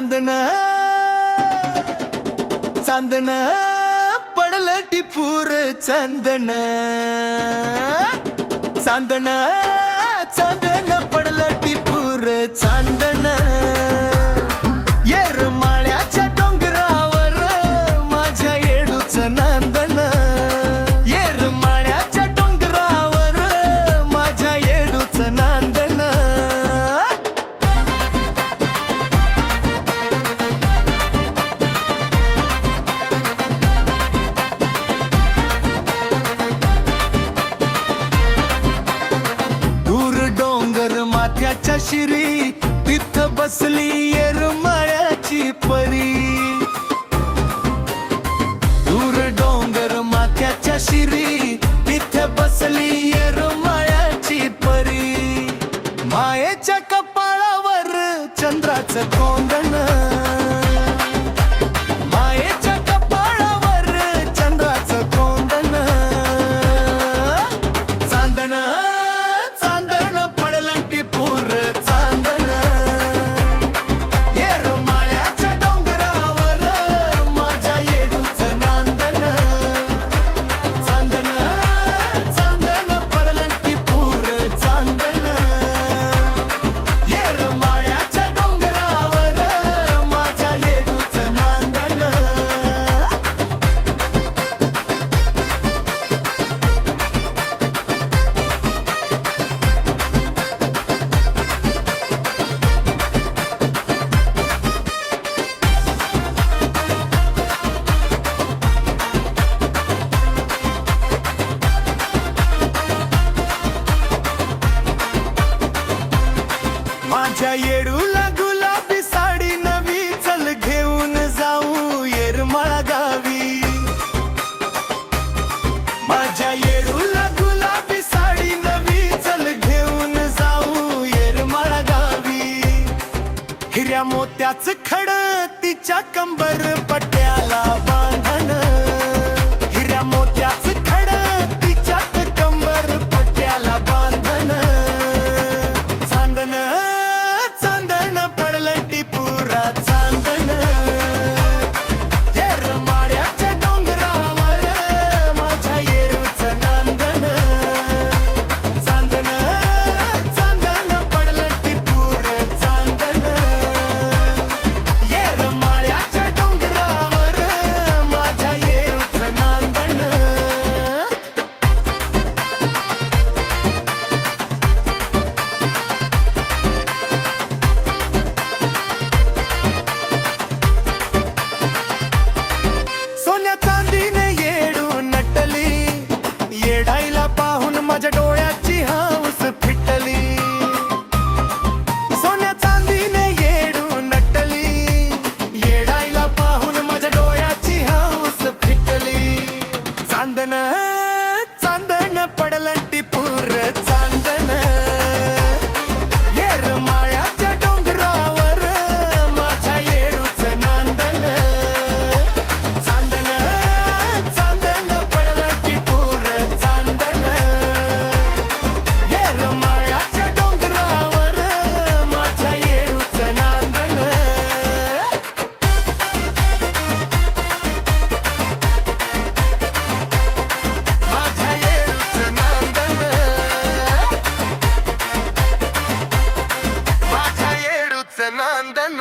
चांदणा चांदणा पडलं टिपूर चांदणा चांदणा चांदणा पडलं टिपूर चांदणा येरमाळ्याच्या डोंगरावर माझ्या येडूचं नांदण येरमाळ्याच्या डोंगरावर माझ्या येडूचं नांदण माथ्याच्या शिरी तिथं बसली येरमाळ्याची परी दूर डोंगर माथ्याच्या शिरी तिथं बसली येरमाळ्याची परी मायेच्या कपाळावर चंद्राचं कोंदण मायेच्या कपाळावर चंद्राचं कोंदण चांदण माझ्या येडूला गुलाबी साडी नवी चल घेऊन जाऊ येरमाळा गावी माझ्या येडूला गुलाबी साडी नवी चल घेऊन जाऊ येरमाळा गावी हिऱ्या मोत्याच खड तिच्या कंबर पट्याला बांधण हिऱ्या मोत्याच खड तिच्या कंबर पट्याला बांधण चांदण येडाईला पाहून माझ्या डोळ्याची हौस फिटली सोन्या चांदीने येडू नटली येडाईला पाहून माझ्या डोळ्याची हौस फिटली चांदण चांदण पडलं टिपूर चांदण येरमाळ्याच्या डोंगरावर माझ्या येडूचं नांदण चांदण चांदण पडलं टिपूर चांदण येरमाळ्याच्या डोंगरावर माझ्या येडूचं नांदण माझ्या येडूचं नांदण माझ्या येडूचं नांदण